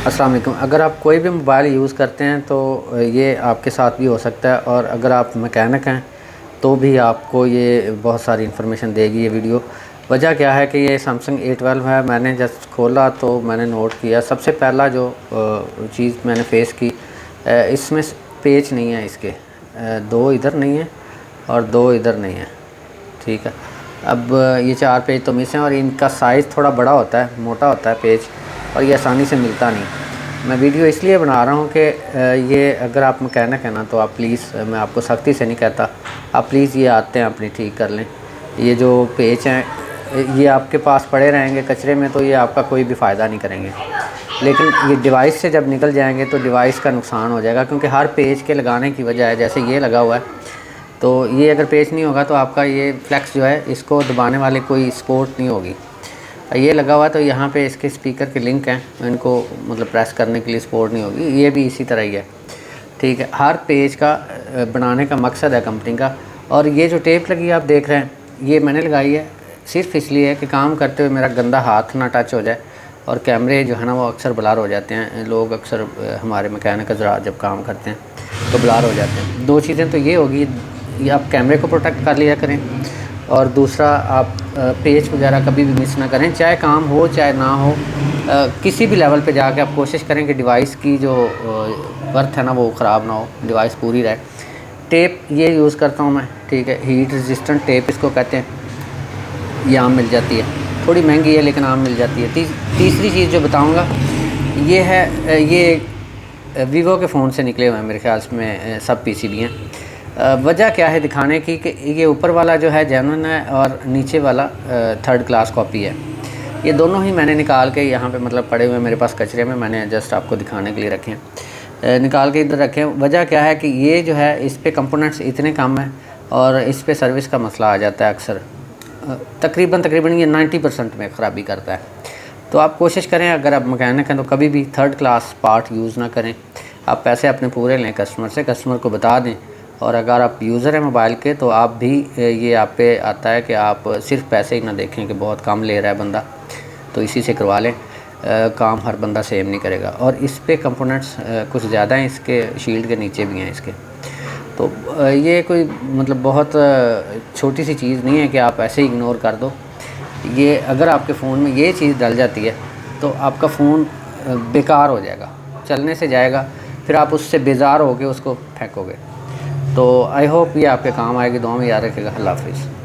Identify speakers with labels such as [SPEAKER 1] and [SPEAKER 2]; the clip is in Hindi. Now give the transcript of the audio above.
[SPEAKER 1] अस्सलाम वालेकुम। अगर आप कोई भी मोबाइल यूज़ करते हैं तो ये आपके साथ भी हो सकता है, और अगर आप मैकेनिक हैं तो भी आपको ये बहुत सारी इन्फॉर्मेशन देगी ये वीडियो। वजह क्या है कि ये सैमसंग A12 है। मैंने जस्ट खोला तो मैंने नोट किया, सबसे पहला जो चीज़ मैंने फेस की, इसमें पेच नहीं है इसके, दो इधर नहीं है और दो इधर नहीं है। ठीक है, अब ये 4 पेज तो मिस हैं, और इनका साइज़ थोड़ा बड़ा होता है, मोटा होता है पेज, और ये आसानी से मिलता नहीं। मैं वीडियो इसलिए बना रहा हूँ कि ये अगर आप मैकेनिक हैं ना, तो आप प्लीज़, मैं आपको सख्ती से नहीं कहता, आप प्लीज़ ये आते हैं अपनी ठीक कर लें। ये जो पेच हैं ये आपके पास पड़े रहेंगे कचरे में, तो ये आपका कोई भी फ़ायदा नहीं करेंगे। लेकिन ये डिवाइस से जब निकल जाएंगे तो डिवाइस का नुकसान हो जाएगा, क्योंकि हर पेज के लगाने की वजह है, जैसे ये लगा हुआ है, तो ये अगर पेच नहीं होगा तो आपका ये फ्लेक्स जो है, इसको दबाने वाले कोई सपोर्ट नहीं होगी। ये लगा हुआ है तो यहाँ पे इसके स्पीकर के लिंक हैं, इनको मतलब प्रेस करने के लिए सपोर्ट नहीं होगी। ये भी इसी तरह ही है। ठीक है, हर पेज का बनाने का मकसद है कंपनी का। और ये जो टेप लगी आप देख रहे हैं, ये मैंने लगाई है सिर्फ इसलिए है कि काम करते हुए मेरा गंदा हाथ ना टच हो जाए, और कैमरे जो है ना वो अक्सर ब्लर हो जाते हैं। लोग अक्सर हमारे मैकेनिक हज़रात जब काम करते हैं तो ब्लर हो जाते हैं। दो चीज़ें तो ये होगी, ये आप कैमरे को प्रोटेक्ट कर लिया करें, और दूसरा आप पेज वगैरह कभी भी मिस ना करें, चाहे काम हो चाहे ना हो। किसी भी लेवल पे जाके आप कोशिश करें कि डिवाइस की जो वर्थ है ना वो ख़राब ना हो, डिवाइस पूरी रहे। टेप ये यूज़ करता हूँ मैं, ठीक है, हीट रेजिस्टेंट टेप इसको कहते हैं। ये आम मिल जाती है, थोड़ी महंगी है लेकिन आम मिल जाती है। तीसरी चीज़ जो बताऊँगा ये है, ये वीवो के फ़ोन से निकले हुए हैं मेरे ख्याल में, सब PCB हैं। वजह क्या है दिखाने की कि ये ऊपर वाला जो है जेन्युइन है, और नीचे वाला थर्ड क्लास कॉपी है। ये दोनों ही मैंने निकाल के यहाँ पे मतलब पड़े हुए मेरे पास कचरे में, मैंने जस्ट आपको दिखाने के लिए रखे हैं, निकाल के इधर रखे हैं। वजह क्या है कि ये जो है इस पे कंपोनेंट्स इतने कम हैं, और इस पे सर्विस का मसला आ जाता है अक्सर। तकरीबन ये 90% में ख़राबी करता है। तो आप कोशिश करें, अगर आप मैकेनिक हैं तो कभी भी थर्ड क्लास पार्ट यूज़ ना करें। आप पैसे अपने पूरे लें कस्टमर से, कस्टमर को बता दें। और अगर आप यूज़र हैं मोबाइल के तो आप भी, ये आप पे आता है कि आप सिर्फ पैसे ही ना देखें कि बहुत कम ले रहा है बंदा, तो इसी से करवा लें। काम हर बंदा सेम नहीं करेगा। और इस पे कंपोनेंट्स कुछ ज़्यादा हैं, इसके शील्ड के नीचे भी हैं इसके। तो ये कोई मतलब बहुत छोटी सी चीज़ नहीं है कि आप ऐसे ही इग्नोर कर दो। ये अगर आपके फ़ोन में ये चीज़ डल जाती है तो आपका फ़ोन बेकार हो जाएगा, चलने से जाएगा, फिर आप उससे बेजार होके उसको फेंकोगे। तो आई होप ये आपके काम आएगी। दुआ में याद रखिएगा। अल्लाह हाफ़िज़।